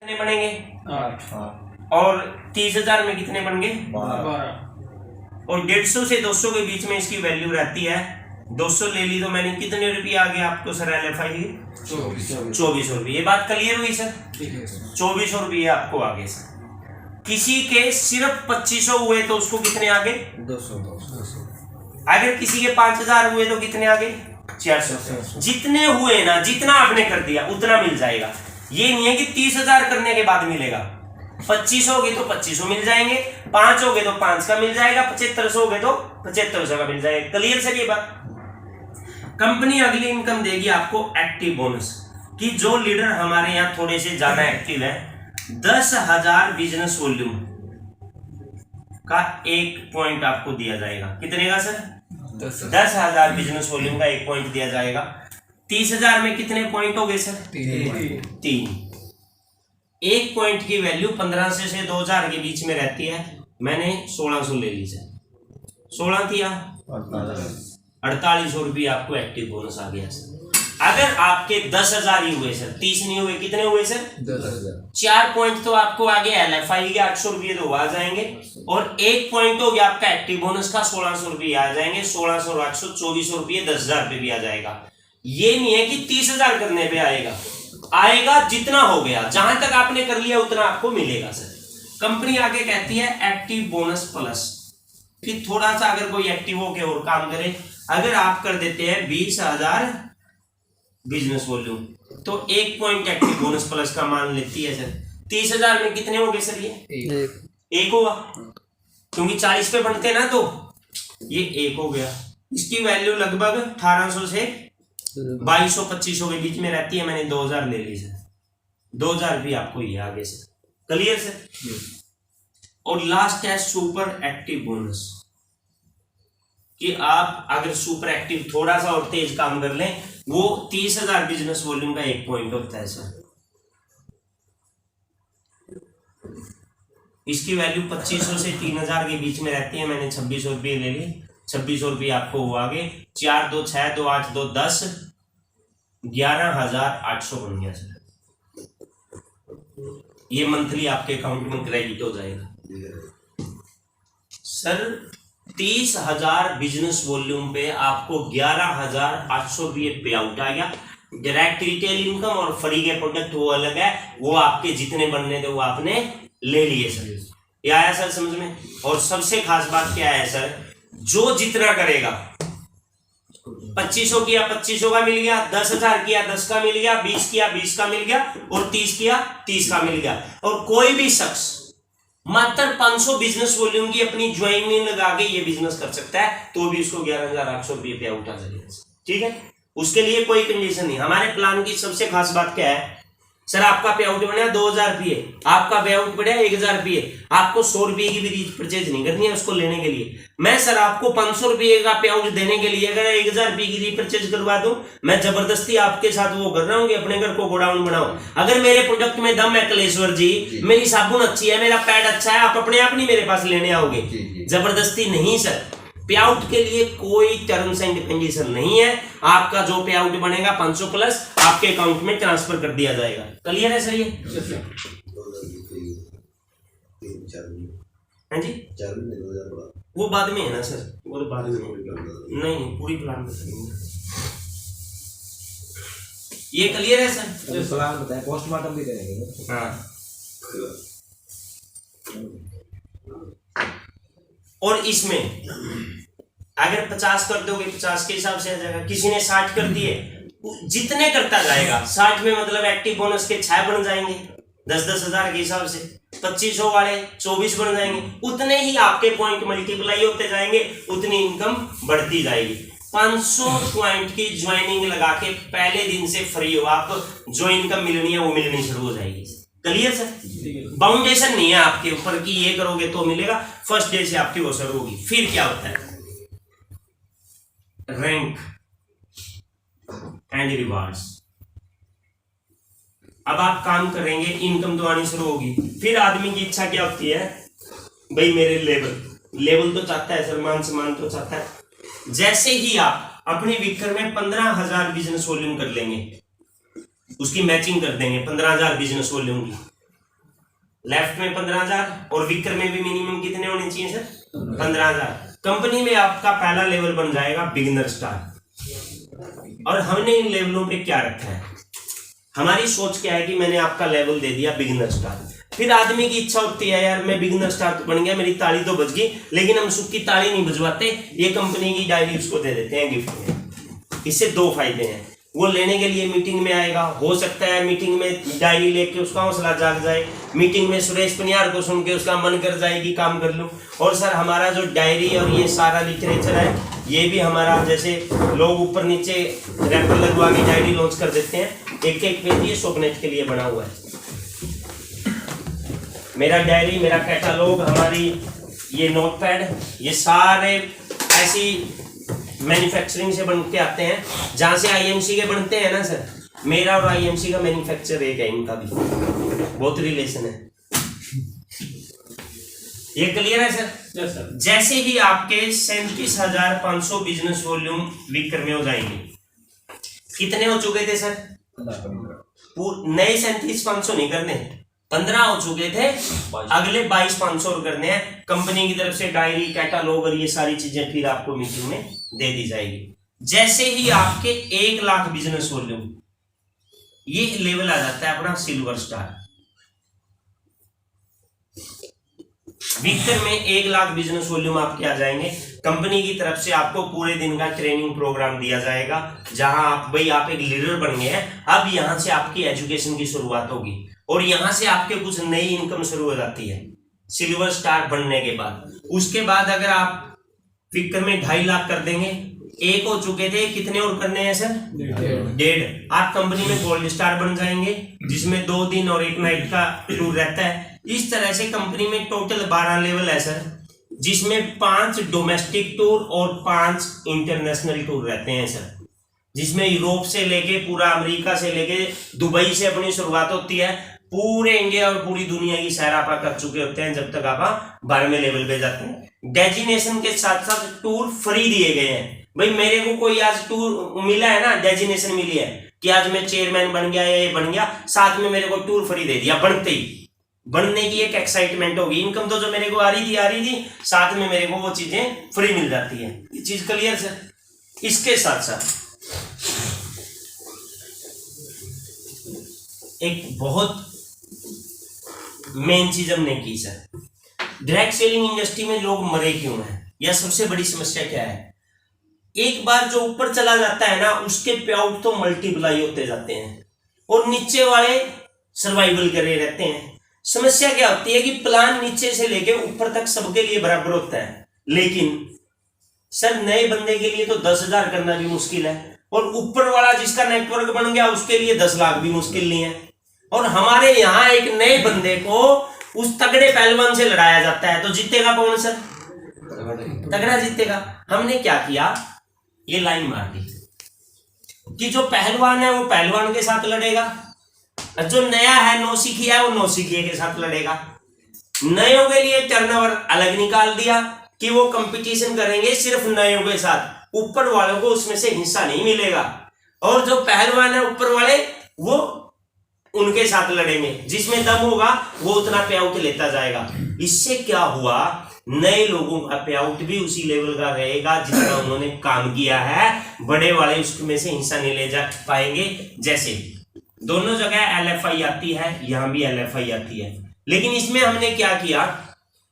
कितने बनेंगे 8 और 30,000 में कितने बन गए 12 और 150 से 200 के बीच में इसकी वैल्यू रहती है 200 ले ली तो मैंने कितने रुपये आ गए आपको सर LFI 2400 रुपये। ये बात क्लियर हुई सर 2400 रुपये आपको आ गए सर। किसी के सिर्फ 2500 हुए तो उसको कितने आ गए 200 अगर किसी के 5000 हुए तो कितने आ गए 400। जितने हुए ना जितना आपने कर दिया उतना मिल जाएगा। ये नहीं है कि 30,000 करने के बाद मिलेगा। 25 हो गए तो 2500 मिल जाएंगे, 5 हो गए तो 5 का मिल जाएगा, 7500 हो गए तो 7500 का मिल जाएगा। क्लियर सर ये बात। कंपनी अगली इनकम देगी आपको एक्टिव बोनस कि जो लीडर हमारे यहाँ थोड़े से ज्यादा एक्टिव है 10,000 बिजनेस वॉल्यूम का 1 पॉइंट आपको दिया जाएगा। कितने का सर 10,000 बिजनेस वॉल्यूम का 1 पॉइंट दिया जाएगा। 30,000 में कितने पॉइंट हो गए सर 3। 1 पॉइंट की वैल्यू 1500 से 2000 के बीच में रहती है। मैंने 1600 ले ली सर 16 किया 4800 रुपये आपको एक्टिव बोनस आ गया सर। अगर आपके 10,000 ही हुए सर 30 नहीं हुए कितने हुए सर 10,000 4 पॉइंट तो आपको आगे LFI के 800 रुपये तो आ जाएंगे और 1 पॉइंट हो गया आपका एक्टिव बोनस का 1600 रुपये आ जाएंगे। 1600 और 800 2400 रुपये 10,000 रुपये भी आ जाएगा। ये नहीं है कि 30,000 करने पे आएगा जितना हो गया जहां तक आपने कर लिया उतना आपको मिलेगा सर। कंपनी आगे कहती है एक्टिव बोनस प्लस कि थोड़ा सा अगर कोई एक्टिव होके और काम करे, अगर आप कर देते हैं 20,000 बिजनेस वॉल्यूम तो 1 पॉइंट एक्टिव बोनस प्लस का मान लेती है सर। 30,000 में कितने हो गए सर ये 1 होगा क्योंकि 40 पे बनते ना तो ये 1 हो गया। इसकी वैल्यू लगभग 1800 से 2200-2500 के बीच में रहती है। मैंने 2000 ले ली सर 2000 भी आपको ये आगे सर। Clear sir. और लास्ट है सुपर एक्टिव बोनस कि आप अगर सुपर एक्टिव थोड़ा सा और तेज काम कर लें वो 30,000 बिजनेस वॉल्यूम का 1 पॉइंट होता है सर। इसकी वैल्यू 2500 से 3,000 के बीच में रहती है। मैंने 2600 रुपये ले ली 2600 रुपये आपको वो आगे 4 2 6 2 8 2 10 11,800 बन गया सर। ये मंथली आपके अकाउंट में क्रेडिट हो जाएगा सर। 30,000 बिजनेस वॉल्यूम पे आपको 11,800 रुपये पे आउट आ गया। डायरेक्ट रिटेल इनकम और फ्री के प्रोडक्ट वो अलग है, वो आपके जितने बनने थे वो आपने ले लिए सर। ये आया सर समझ में। और सबसे खास बात क्या है सर, जो जितना करेगा 2500 किया 2500 का मिल गया, 10,000 किया 10 का मिल गया, 20 किया 20 का मिल गया और 30 किया 30 का मिल गया। और कोई भी शख्स मात्र 500 बिजनेस वॉल्यूम की अपनी ज्वाइनिंग लगा के ये बिजनेस कर सकता है तो भी उसको 11,800 रुपये पे आउट आ जाएगा। ठीक है, उसके लिए कोई कंडीशन नहीं। हमारे प्लान की सबसे खास बात क्या है सर, आपका पे आउट बढ़िया 2,000 रुपये, आपका पे आउट बढ़िया 1,000 रुपये, आपको 100 रुपये की भी रीच परचेज नहीं करनी है उसको लेने के लिए। मैं सर आपको 500 रुपये का पे आउट देने के लिए अगर 1,000 रुपये की रीपरचेज करवा दूं, मैं जबरदस्ती आपके साथ वो कर रहा हूँ कि अपने घर को गोडाउन बनाओ। अगर मेरे प्रोडक्ट में दम है कलेश्वर जी, मेरी साबुन अच्छी है, मेरा पैड अच्छा है, आप अपने आप नहीं मेरे पास लेने आओगे, जबरदस्ती नहीं सर। पे आउट के लिए कोई टर्म्स एंड कंडीशन नहीं है। आपका जो पे आउट बनेगा 500 प्लस आपके अकाउंट में ट्रांसफर कर दिया जाएगा। क्लियर है सर ये? हाँ जी वो बाद में है ना सर, वो तो बाद में नहीं पूरी प्लान बताएंगे। ये क्लियर है सर? प्लान बताएं, पोस्टमार्टम भी करेंगे। हाँ। और इसमें अगर 50 कर दोगे 50 के हिसाब से आ जाएगा। किसी ने 60 कर दिए, जितने करता जाएगा 60 में मतलब एक्टिव बोनस के 6 बन जाएंगे 10,000 के हिसाब से, 2500 वाले 24 बन जाएंगे। उतने ही आपके पॉइंट मल्टीप्लाई होते जाएंगे, उतनी इनकम बढ़ती जाएगी। 500 पॉइंट की ज्वाइनिंग लगा के पहले दिन से फ्री हो आप, जो इनकम मिलनी है वो मिलनी शुरू हो जाएगी। Clear sir? बाउंडेशन नहीं है आपके ऊपर कि ये करोगे तो मिलेगा, फर्स्ट डे से आपकी वो शुरू होगी। फिर क्या होता है रैंक एंड रिवार्ड्स। अब आप काम करेंगे, इनकम तो आनी शुरू होगी। फिर आदमी की इच्छा क्या होती है, भाई मेरे लेवल तो चाहता है सर, मान सम्मान तो चाहता है। जैसे ही आप अपनी वीकर में 15,000 बिजनेस वॉल्यूम कर लेंगे, उसकी मैचिंग कर देंगे 15,000 बिजनेस वॉल्यूम की, लेफ्ट में 15,000 और विक्रम में भी मिनिमम कितने होने चाहिए सर? 15,000। कंपनी में आपका पहला लेवल बन जाएगा बिगिनर स्टार। और हमने इन लेवलों पे क्या रखा है, हमारी सोच क्या है कि मैंने आपका लेवल दे दिया बिगिनर स्टार। फिर आदमी की इच्छा होती है यार मैं बिगिनर स्टार तो बन गया, मेरी ताली तो बज गई, लेकिन हम सुख की ताली नहीं बजवाते, ये कंपनी की डायरी उसको दे देते हैं गिफ्ट में। इससे दो फायदे हैं, वो लेने के लिए मीटिंग में आएगा, हो सकता है मीटिंग में डायरी लेके उसका हौसला जाग जाए, मीटिंग में सुरेश पनियार को सुन के उसका मन कर जाए कि काम कर लूं। और सर हमारा जो डायरी और ये सारा लिटरेचर है, ये भी हमारा जैसे लोग ऊपर नीचे रैपर लगवा के डायरी लॉन्च कर देते हैं, एक एक पेज ये सोपनेट के लिए बना हुआ है। मेरा डायरी, मेरा कैटालॉग, हमारी ये नोटपैड, ये सारे ऐसी मैन्युफैक्चरिंग से बन के आते हैं, जहां से आईएमसी के बनते हैं ना सर। मेरा और आईएमसी का मैन्युफैक्चर एक है, इनका भी बहुत रिलेशन है। ये क्लियर है सर? Yes sir. जैसे ही आपके 37,500 बिजनेस वॉल्यूम विक्रम में हो जाएंगे, कितने हो चुके थे सर? नए 37,500 नहीं करने, 15 हो चुके थे, अगले 22,500 और करने हैं। कंपनी की तरफ से डायरी, कैटालॉग और ये सारी चीजें फिर आपको मीटिंग में दे दी जाएगी। जैसे ही आपके 1 लाख बिजनेस वॉल्यूम, ये लेवल आ जाता है अपना सिल्वर स्टार। विक्टर में 1 लाख बिजनेस वॉल्यूम आपके आ जाएंगे। कंपनी की तरफ से आपको पूरे दिन का ट्रेनिंग प्रोग्राम दिया जाएगा, जहां आप एक लीडर बन गए हैं। अब यहां से आपकी एजुकेशन की शुरुआत होगी और यहां से आपके कुछ नई इनकम शुरू हो जाती है सिल्वर स्टार बनने के बाद। उसके बाद अगर आप विक्टर में 2.5 लाख कर देंगे, 1 हो चुके थे, कितने और करने हैं सर? 1.5। आप कंपनी में गोल्ड स्टार बन जाएंगे, जिसमें 2 दिन और 1 नाइट का टूर रहता है। इस तरह से कंपनी में टोटल 12 लेवल है सर, जिसमें 5 डोमेस्टिक टूर और 5 इंटरनेशनल टूर रहते हैं सर, जिसमें यूरोप से लेके पूरा अमेरिका से लेके दुबई से अपनी शुरुआत होती है। पूरे इंडिया और पूरी दुनिया की सैर आप कर चुके होते हैं जब तक आप 12वें लेवल पे जाते हैं। डेजिनेशन के साथ साथ टूर फ्री दिए गए हैं। भाई मेरे को कोई आज टूर मिला है ना, डेजिनेशन मिली है कि आज मैं चेयरमैन बन गया या ये बन गया, साथ में मेरे को टूर फ्री दे दिया। बनते ही बनने की एक एक्साइटमेंट होगी, इनकम तो जो मेरे को आ रही थी, साथ में मेरे को वो चीजें फ्री मिल जाती है। ये चीज क्लियर सर? इसके साथ साथ एक बहुत मेन चीज हमने की सर, डायरेक्ट सेलिंग इंडस्ट्री में लोग मरे क्यों हैं, यह सबसे बड़ी समस्या क्या है? एक बार जो ऊपर चला जाता है ना, उसके पे आउट तो मल्टीप्लाई होते जाते हैं और नीचे वाले सर्वाइवल करे रहते हैं। समस्या क्या होती है कि प्लान नीचे से लेके ऊपर तक सबके लिए बराबर होता है, लेकिन सर नए बंदे के लिए तो 10,000 करना भी मुश्किल है, और ऊपर वाला जिसका नेटवर्क बन गया उसके लिए 10 लाख भी मुश्किल नहीं है। और हमारे यहाँ एक नए बंदे को उस तगड़े पहलवान से लड़ाया जाता है, तो जीतेगा कौन सर? तगड़ा जीतेगा। हमने क्या किया, ये लाइन मार दी कि जो पहलवान है वो पहलवान के साथ लड़ेगा, जो नया है नौसिखिया वो नौसिखिया के साथ लड़ेगा। नयों के लिए टर्नओवर अलग निकाल दिया कि वो कंपटीशन करेंगे सिर्फ नयों के साथ, ऊपर वालों को उसमें से हिस्सा नहीं मिलेगा। और जो पहलवान है ऊपर वाले वो उनके साथ लड़ेंगे, जिसमें दम होगा वो उतना पे आउट लेता जाएगा। इससे क्या हुआ, नए लोगों का पे आउट भी उसी लेवल का रहेगा जितना उन्होंने काम किया है, बड़े वाले उसमें से हिस्सा नहीं ले जा पाएंगे। जैसे दोनों जगह LFI आती है, यहां भी LFI आती है, लेकिन इसमें हमने क्या किया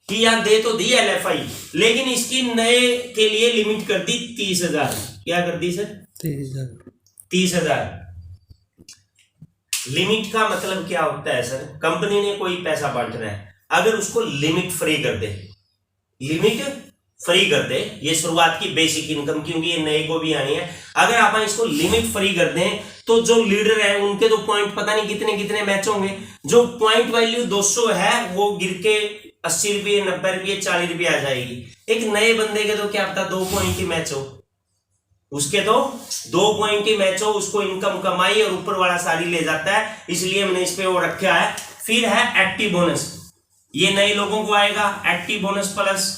कि यहां दे तो दी LFI, लेकिन इसकी नए के लिए लिमिट कर दी 30,000। क्या कर दी सर? 30,000। लिमिट का मतलब क्या होता है सर? कंपनी ने कोई पैसा बांटना है, अगर उसको लिमिट फ्री कर दे, लिमिट फ्री कर दे, ये शुरुआत की बेसिक इनकम, क्योंकि ये नए को भी आनी है। अगर आप इसको लिमिट फ्री कर दें तो जो लीडर है उनके तो पॉइंट पता नहीं कितने कितने मैच होंगे, जो पॉइंट वैल्यू 200 है वो गिर के 80 रुपये, 90 रुपये, 40 रुपये आ जाएगी। एक नए बंदे के तो क्या पता 2 पॉइंट ही मैच हो, उसके तो 2 पॉइंट ही मैच हो, उसको इनकम कमाई और ऊपर वाला सारी ले जाता है। इसलिए हमने इस पे वो रखा है। फिर है एक्टिव बोनस, ये नए लोगों को आएगा। एक्टिव बोनस प्लस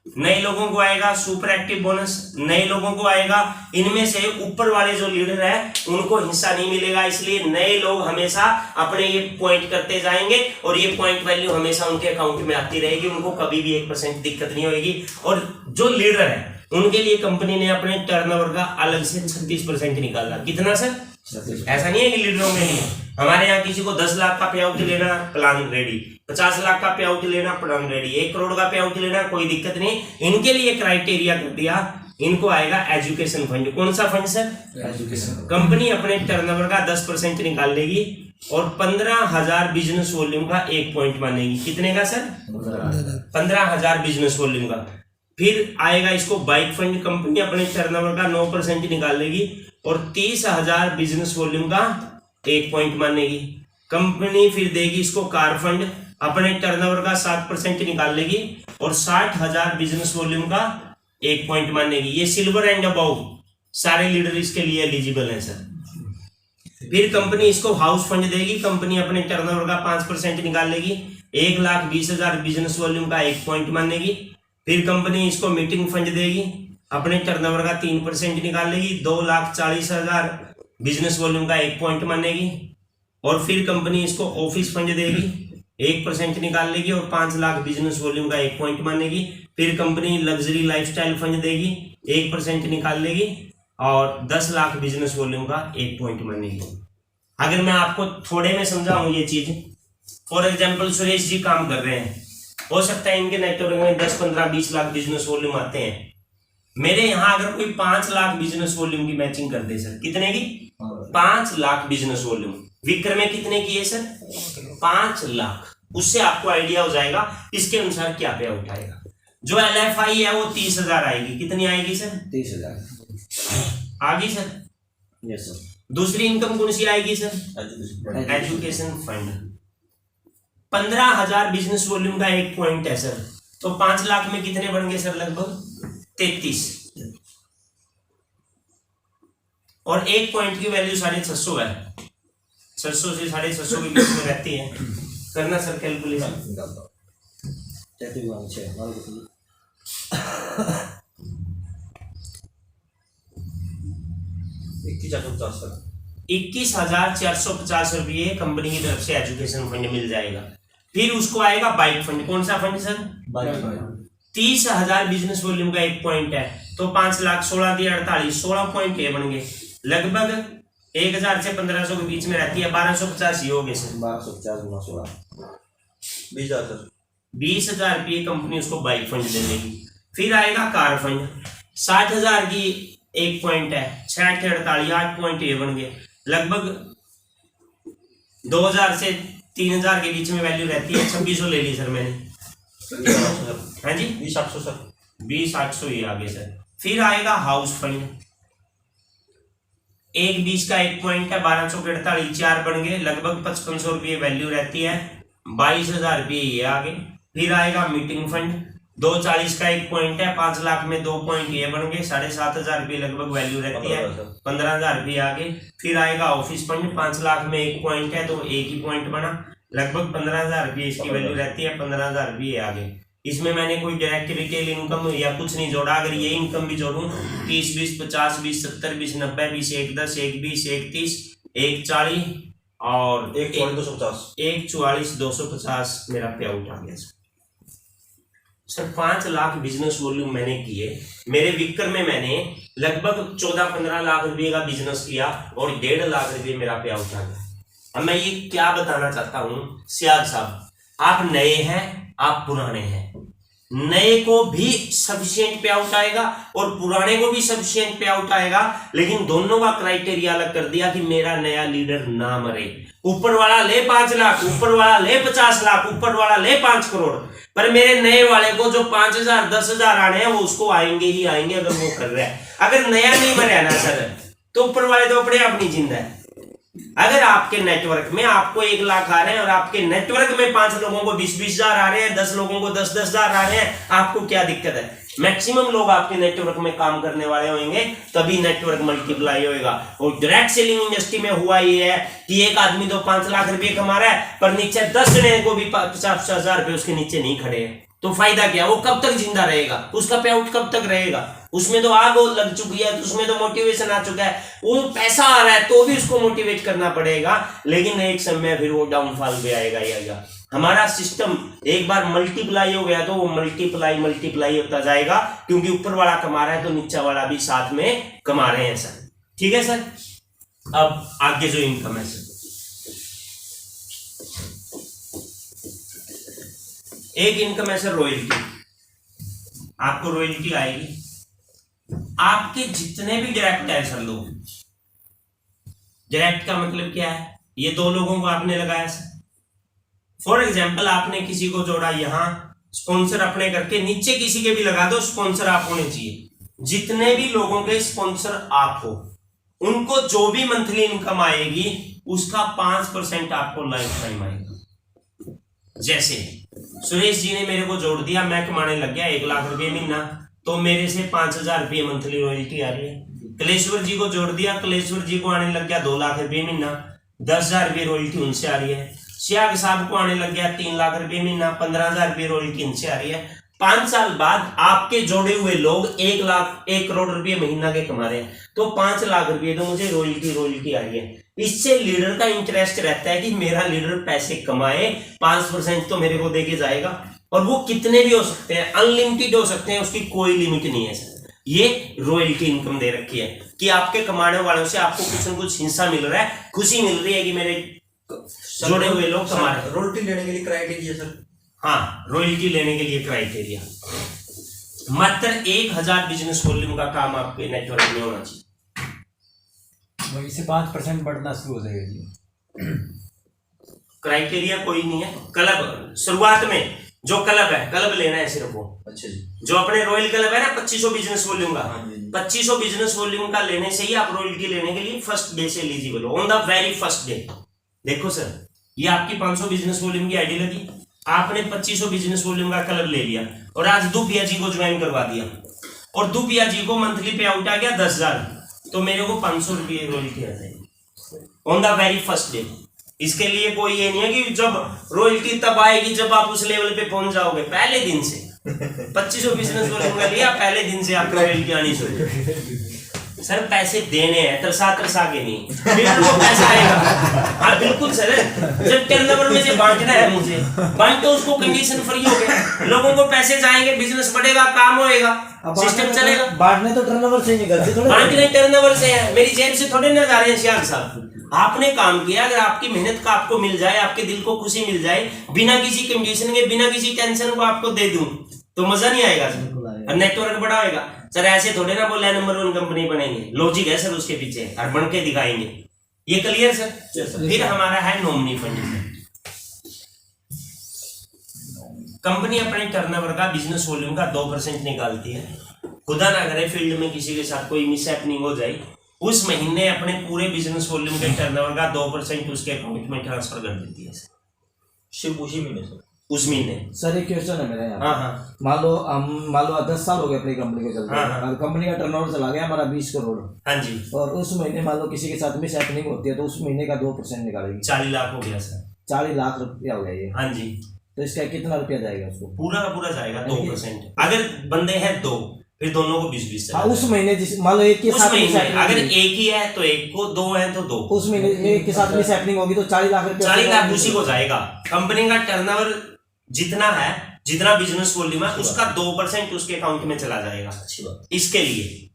नए लोगों को आएगा सुपर एक्टिव बोनस, नए लोगों को आएगा। इनमें से ऊपर वाले जो लीडर है उनको हिस्सा नहीं मिलेगा, इसलिए नए लोग हमेशा अपने ये पॉइंट करते जाएंगे और ये पॉइंट वैल्यू हमेशा उनके अकाउंट में आती रहेगी, उनको कभी भी 1% दिक्कत नहीं होगी। और जो लीडर है उनके लिए कंपनी ने अपने टर्नओवर का अलग से 36% निकाला। कितना सर? ऐसा नहीं है कि लीडरों में नहीं, हमारे यहाँ किसी को 10 लाख का पे आउट लेना प्लान रेडी, 50 लाख का पे आउट लेना प्लान रेडी, 1 करोड़ का पे आउट लेना कोई दिक्कत नहीं। इनके लिए क्राइटेरिया कर दिया, इनको आएगा एजुकेशन फंड। कौन सा फंड सर? एजुकेशन। कंपनी अपने टर्नओवर का 10% निकाल लेगी और 15,000 बिजनेस वॉल्यूम का 1 पॉइंट मानेगी। कितने का सर? 15,000 बिजनेस वॉल्यूम का। फिर आएगा इसको बाइक फंड, कंपनी अपने टर्नओवर का 9% निकाल लेगी और 30,000 बिजनेस वॉल्यूम का 1 पॉइंट मानेगी। कंपनी फिर देगी इसको कार फंड, अपने टर्नओवर का 7% निकाल लेगी और 60,000 बिजनेस वॉल्यूम का 1 पॉइंट मानेगी। ये सिल्वर एंड अबव सारे लीडर इसके लिए एलिजिबल हैं सर। फिर कंपनी इसको हाउस फंड देगी, कंपनी अपने टर्नओवर का 5% निकाल लेगी, 1,20,000 बिजनेस वॉल्यूम का 1 पॉइंट मानेगी। फिर कंपनी इसको मीटिंग फंड देगी, अपने टर्नओवर का 3% निकाल लेगी, 2,40,000 बिजनेस वॉल्यूम का 1 पॉइंट मानेगी। और फिर कंपनी इसको ऑफिस फंड देगी, 1% निकाल लेगी और 5 लाख बिजनेस वॉल्यूम का 1 पॉइंट मानेगी। फिर कंपनी लग्जरी लाइफस्टाइल फंड देगी, 1% निकाल लेगी और 10 लाख बिजनेस वॉल्यूम का 1 पॉइंट मानेगी। अगर मैं आपको थोड़े में समझाऊं ये चीज, फॉर एग्जाम्पल सुरेश जी काम कर रहे हैं, हो सकता है इनके नेटवर्क में 10, 15, 20 लाख बिजनेस वॉल्यूम आते हैं। मेरे यहाँ अगर कोई 5 लाख बिजनेस वॉल्यूम की मैचिंग कर दे सर, कितने की? 5 लाख बिजनेस वॉल्यूम। विक्रम में कितने की है सर? 5 लाख। उससे आपको आइडिया हो जाएगा इसके अनुसार क्या पे आउट आएगा। जो LFI है वो 30,000 आएगी। कितनी आएगी सर? 30,000। आगे सर? Yes sir. दूसरी इनकम कौन सी आएगी sir? Education fund. 15,000 business volume का 1 पॉइंट है सर, तो 5 लाख में कितने बन गए सर? लगभग 33। और 1 पॉइंट की वैल्यू 650 है, 600 से 650 के बीच में रहती है। करना सर कैलकुलेशन। 21,450 रुपये कंपनी की तरफ से एजुकेशन फंड मिल जाएगा। फिर उसको आएगा बाइक फंड। कौन सा fund sir? Bike fund. 30,000 business volume का 1 पॉइंट है, तो 5 लाख 16 दिया 48, 16 पॉइंट ये बन गए। लगभग 1,000 से 1,500 के बीच में रहती है, 1,250 ही हो गए सर। 1,250 गुना 16 20,000 सर। 20,000 रुपये कंपनी उसको बाइक फंड दे देगी। फिर आएगा कार फंड, 60,000 की 1 पॉइंट है, 6 से 48, 8 पॉइंट ये बन गए। लगभग 2,000 से 3,000 के बीच में वैल्यू रहती है। 2,600 ले ली सर मैंने। हाँ जी 20,800 सर। 20,800 ही आगे सर। फिर आएगा हाउस फंड, 1,20 का 1 पॉइंट है, 1,200 के 48, 4 बन गए। लगभग 5,500 रुपये वैल्यू रहती है, 22,000 रुपये ये आगे। फिर आएगा मीटिंग फंड, 2,40 का 1 पॉइंट है, 5 लाख में 2 पॉइंट ये बन गए, 7,500 रुपये लगभग वैल्यू रहती है, 15,000 रुपये आगे। फिर आएगा ऑफिस फंड, 5 लाख में 1 पॉइंट है तो 1 ही पॉइंट बना, लगभग 15,000 रुपये इसकी वैल्यू रहती है, 15,000 रुपये आगे। इसमें मैंने कोई डायरेक्ट रिटेल इनकम या कुछ नहीं जोड़ा। अगर ये इनकम भी जोड़ूं 30, 20, 50, 20, 70, 20, 90, 20, 1, 10, 1, 20, 1, 30, 1, 40 और 1,44, 250 मेरा पे आउट आ गया सर। 5 लाख बिजनेस वॉल्यूम मैंने किए। मेरे विक्रम में मैंने लगभग 14-15 लाख रुपए का बिजनेस किया और 1.5 लाख रुपए मेरा पे आउट आ गया। अब मैं ये क्या बताना चाहता हूं सियाद साहब, आप नए हैं, आप पुराने हैं, नए को भी सफिशिएंट पे आउट आएगा और पुराने को भी सफिशिएंट पे आउट आएगा, लेकिन दोनों का क्राइटेरिया अलग कर दिया कि मेरा नया लीडर ना मरे। ऊपर वाला ले 5 लाख, ऊपर वाला ले 50 लाख, ऊपर वाला ले 5 करोड़, पर मेरे नए वाले को जो 5,000 10,000 आने हैं वो उसको आएंगे ही आएंगे अगर वो कर रहा है। अगर नया नहीं मरे ना सर तो ऊपर वाले तो अपने आप नहीं जिंदा है। अगर आपके नेटवर्क में आपको 1 लाख आ रहे हैं और आपके नेटवर्क में 5 लोगों को 20,000 आ रहे हैं, 10 लोगों को 10,000 आ रहे हैं, आपको क्या दिक्कत है? मैक्सिमम लोग आपके नेटवर्क में काम करने वाले होंगे तभी नेटवर्क मल्टीप्लाई होएगा। और डायरेक्ट सेलिंग इंडस्ट्री में हुआ ये है कि एक आदमी तो 5 लाख रुपए कमा रहा है पर नीचे 10 जने को भी 50,000 रुपए उसके नीचे नहीं खड़े हैं, तो फायदा क्या, वो कब तक जिंदा रहेगा, उसका पे आउट कब तक रहेगा, उसमें तो आग लग चुकी है, उसमें तो मोटिवेशन आ चुका है, वो पैसा आ रहा है तो भी उसको मोटिवेट करना पड़ेगा, लेकिन एक समय फिर वो डाउनफॉल पे आएगा ही आएगा। हमारा सिस्टम एक बार मल्टीप्लाई हो गया तो वो मल्टीप्लाई होता जाएगा, क्योंकि ऊपर वाला कमा रहा है तो नीचा वाला भी साथ में कमा रहे हैं सर। ठीक है सर। अब आगे जो इनकम है सर, एक इनकम है सर रॉयल्टी। आपको रॉयल्टी आएगी, आपके जितने भी डायरेक्ट है सर लोग, डायरेक्ट का मतलब क्या है, ये दो लोगों को आपने लगाया सर। फॉर एग्जाम्पल आपने किसी को जोड़ा, यहां स्पॉन्सर अपने करके, नीचे किसी के भी लगा दो, स्पॉन्सर आप होने चाहिए। जितने भी लोगों के स्पॉन्सर आप हो, उनको जो भी मंथली इनकम आएगी उसका 5% आपको लाइफ टाइम आएगा। जैसे सुरेश जी ने मेरे को जोड़ दिया, मैं कमाने लग गया 1 लाख रुपए महीना, तो मेरे से 5,000 रुपये मंथली रॉयल्टी आ रही है। कलेश्वर जी को जोड़ दिया, कलेश्वर जी को आने लग गया 2 लाख रुपये महीना, 10,000 रुपये रॉयल्टी उनसे आ रही है। सियाग साहब को आने लग गया 3 लाख रुपये महीना, 15,000 रुपये रॉयल्टी इनसे आ रही है। 5 साल बाद आपके जोड़े हुए लोग 1 करोड़ रुपये महीना के कमा रहे हैं, तो 5 लाख रुपये तो मुझे रॉयल्टी आ रही है। इससे लीडर का इंटरेस्ट रहता है कि मेरा लीडर पैसे कमाए, 5% तो मेरे को देके जाएगा, और वो कितने भी हो सकते हैं, अनलिमिटेड हो सकते हैं, उसकी कोई लिमिट नहीं है सर। ये रॉयल्टी इनकम दे रखी है कि आपके कमाने वालों से आपको कुछ न कुछ हिस्सा मिल रहा है, खुशी मिल रही है कि मेरे जोड़े हुए लोग कमा रहे हैं। रॉयल्टी लेने के लिए क्राइटेरिया सर? हाँ, रॉयल्टी लेने के लिए क्राइटेरिया मात्र 1,000 बिजनेस वॉल्यूम का काम आपके नेटवर्क में होना चाहिए। वही से 5% बढ़ना शुरू हो जाएगा जी। क्राइटेरिया कोई नहीं है। क्लब शुरुआत में जो क्लब है, क्लब लेना है सिर्फ वो। अच्छा जी। जो अपने रॉयल क्लब है ना 2500 बिजनेस वॉल्यूम का, हाँ जी। 2500 बिजनेस वॉल्यूम का लेने से ही आप रॉयल्टी लेने के लिए फर्स्ट डे से एलिजिबल हो, on the very first day. देखो सर, ये आपकी 500 बिजनेस वॉल्यूम की आईडी लगी, आपने 2500 बिजनेस वॉल्यूम का क्लब ले लिया और आज दुबिया जी को ज्वाइन करवा दिया, और दुबिया जी को मंथली पे आउट आ गया 10,000, तो मेरे को 500 रुपये रॉयल्टी आ जाएगी on the very first day. इसके लिए कोई ये नहीं है कि जब रॉयल्टी तब आएगी जब आप उस लेवल पे पहुंच जाओगे, पहले दिन से 2500 बिजनेस वॉल्यूम का लिया, पहले दिन से आपको रॉयल्टी आनी चाहिए। सर पैसे देने हैं, तरसा के नहीं, फिर वो पैसा आएगा। हाँ बिल्कुल सर, जब टर्नओवर में से बांटना है मुझे, बांटो उसको, कंडीशन फ्री हो गए, लोगों को पैसे जाएंगे, बिजनेस बढ़ेगा, काम होएगा, सिस्टम चलेगा। बांटने तो टर्नओवर से ही निकलते, थोड़ा बांटने टर्नओवर से है, मेरी जेब से थोड़े ना जा रहे हैं सियाग साहब। आपने काम किया, अगर आपकी मेहनत का आपको मिल जाए, आपके दिल को खुशी मिल जाए, बिना किसी कंडीशन के, बिना किसी टेंशन को आपको दे दूं, तो मजा नहीं आएगा सर, और नेटवर्क बड़ा होएगा सर। ऐसे थोड़े ना बोले नंबर 1 कंपनी बनेंगे, लॉजिक है सर उसके पीछे, और बन के दिखाएंगे। ये क्लियर सर? फिर हमारा है नॉमिनी फंड। कंपनी अपने टर्नओवर का, बिजनेस वॉल्यूम का 2% निकालती है। खुदा ना करे फील्ड में किसी के साथ कोई मिसहैपनिंग हो जाए, उस महीने अपने पूरे बिजनेस वॉल्यूम के टर्नओवर का 2% उसके अकाउंट में ट्रांसफर कर देती है सर, सिर्फ उसी महीने सर? उस महीने। सर एक क्वेश्चन है मेरा यहाँ। हाँ हाँ। मान लो 10 साल हो गए अपनी कंपनी को चलते, हाँ, हाँ। और कंपनी का टर्नओवर चला गया हमारा 20 करोड़, हाँ जी, और उस महीने मान लो किसी के साथ मिस हैपनिंग होती है, तो उस महीने का 2% निकालेगी, 40 लाख हो गया सर। 40 लाख रुपया हो गया ये। हाँ जी, तो इसका कितना रुपया जाएगा उसको? पूरा का पूरा जाएगा 2%। अगर बंदे हैं 2, फिर दोनों को 20-20 हाँ, उस महीने जिस मान लो एक के उस साथ महीने मिस अगर एक ही है तो एक को, 2 है तो 2, उस महीने में एक के साथ मिस हैपनिंग होगी तो 40 लाख रुपया 40 लाख उसी को जाएगा। कंपनी का टर्नओवर जितना है, जितना बिजनेस वॉल्यूम है, उसका 2% उसके अकाउंट में चला जाएगा। अच्छी बात। इसके लिए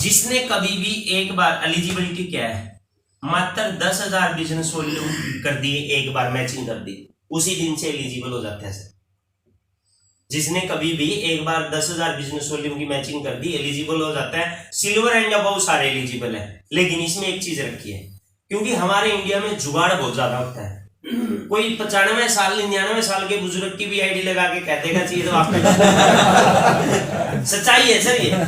जिसने कभी भी एक बार एलिजिबिलिटी क्या है, मात्र 10,000 बिजनेस वॉल्यूम कर दिए, एक बार मैचिंग कर दी, उसी दिन से एलिजिबल हो जाते हैं सर। जिसने कभी भी एक बार 10,000 बिजनेस वॉल्यूम की मैचिंग कर दी, एलिजिबल हो जाता है। सिल्वर एंड अबव सारे एलिजिबल है, लेकिन इसमें एक चीज रखी है, क्योंकि हमारे इंडिया में जुगाड़ बहुत ज्यादा होता है। कोई 95 साल 99 साल के बुजुर्ग की भी आईडी लगा के कह देगा चाहिए तो आपका सच्चाई है सर। ये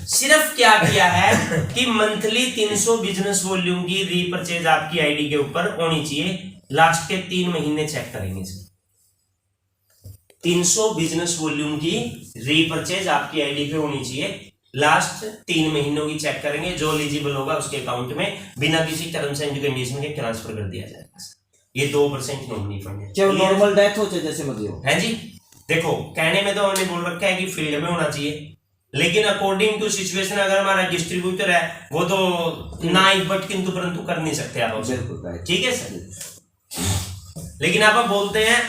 सिर्फ क्या किया है कि मंथली 300 बिजनेस वॉल्यूम की रीपरचेज आपकी आईडी के ऊपर होनी चाहिए। लास्ट के 3 महीने चेक करेंगे सर, 300 बिजनेस वॉल्यूम की रीपरचेज आपकी आईडी पे होनी चाहिए। लास्ट 3 महीनों की चेक करेंगे, जो एलिजिबल होगा उसके अकाउंट में बिना किसी टर्म्स एंड कंडीशन के ट्रांसफर कर दिया जाएगा। ये 2% नॉमिनी फंड है। चाहे नॉर्मल डेथ हो चाहे जैसे मर्जी हो। है जी, देखो कहने में तो हमने बोल रखा है कि फील्ड में होना चाहिए, लेकिन अकॉर्डिंग टू सिचुएशन अगर हमारा डिस्ट्रीब्यूटर है वो तो ना एक बट किंतु परंतु कर नहीं सकते आप उससे। ठीक है सर, लेकिन आप बोलते हैं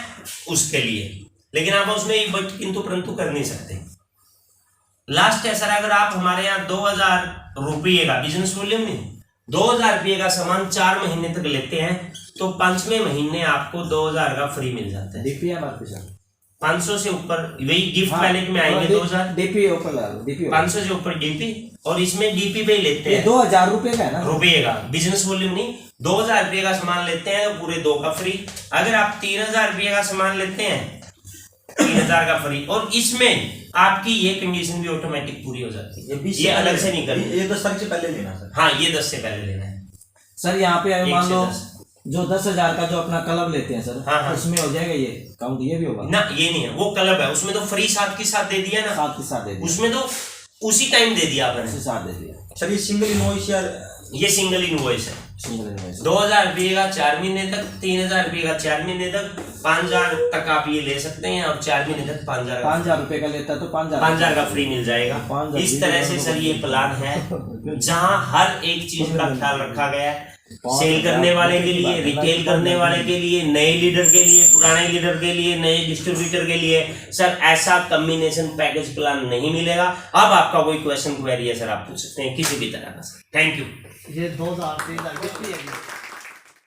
उसके लिए, लेकिन आप उसमें एक बट किंतु परंतु कर नहीं सकते। लास्ट है सर, अगर आप हमारे यहाँ 2000 रुपये का बिजनेस वॉल्यूम नहीं 2000 रुपये का सामान 4 महीने तक लेते हैं तो 5वें महीने आपको 2000 का फ्री मिल जाता है। डीपी है बात सर, 500 से ऊपर वही गिफ्ट पैलेट में आएंगे 2000, डीपी ऊपर ला लो, डीपी 500 से ऊपर डीपी, और इसमें डीपी पे ही लेते हैं 2000 रुपये का है ना, रुपये का बिजनेस वॉल्यूम नहीं। 2000 रुपये का सामान लेते हैं तो पूरे 2 का फ्री। अगर आप 3000 रुपये का सामान लेते हैं 3000 का फ्री, और इसमें आपकी ये कंडीशन भी ऑटोमेटिक पूरी हो जाती है, ये अलग से नहीं करनी। ये 10 तारीख से पहले लेना सर। हाँ, ये 10 से पहले लेना है सर। यहाँ पे एक मान से लो 10। जो 10,000 का जो अपना क्लब लेते हैं सर, हाँ, हाँ। उसमें हो जाएगा ये काउंट, ये भी होगा ना, ये नहीं है, वो क्लब है, उसमें तो फ्री साथ के साथ दे दिया ना, साथ के साथ दे दिया, उसमें तो उसी टाइम दे दिया आपने, उसके साथ दे दिया। सर ये सिंगल इनवॉइस या ये सिंगल इनवॉइस है। सिंगल इनवॉइस 2000 रुपये का 4 महीने तक, 3000 रुपये का 4 महीने तक, 5000 तक आप ये ले सकते हैं, और 4 महीने तक 5000 रुपये का लेता है तो 5000 का फ्री मिल जाएगा। 5000 इस तरह से सर ये प्लान है जहां हर एक चीज का ख्याल रखा गया है, सेल करने वाले के लिए, रिटेल करने वाले के लिए, नए लीडर के लिए, पुराने लीडर के लिए, नए डिस्ट्रीब्यूटर के लिए। सर ऐसा कॉम्बिनेशन पैकेज प्लान नहीं मिलेगा। अब आपका कोई क्वेश्चन क्वेरी है सर, आप पूछ सकते हैं किसी भी तरह का सर। Thank you. ये 2000 से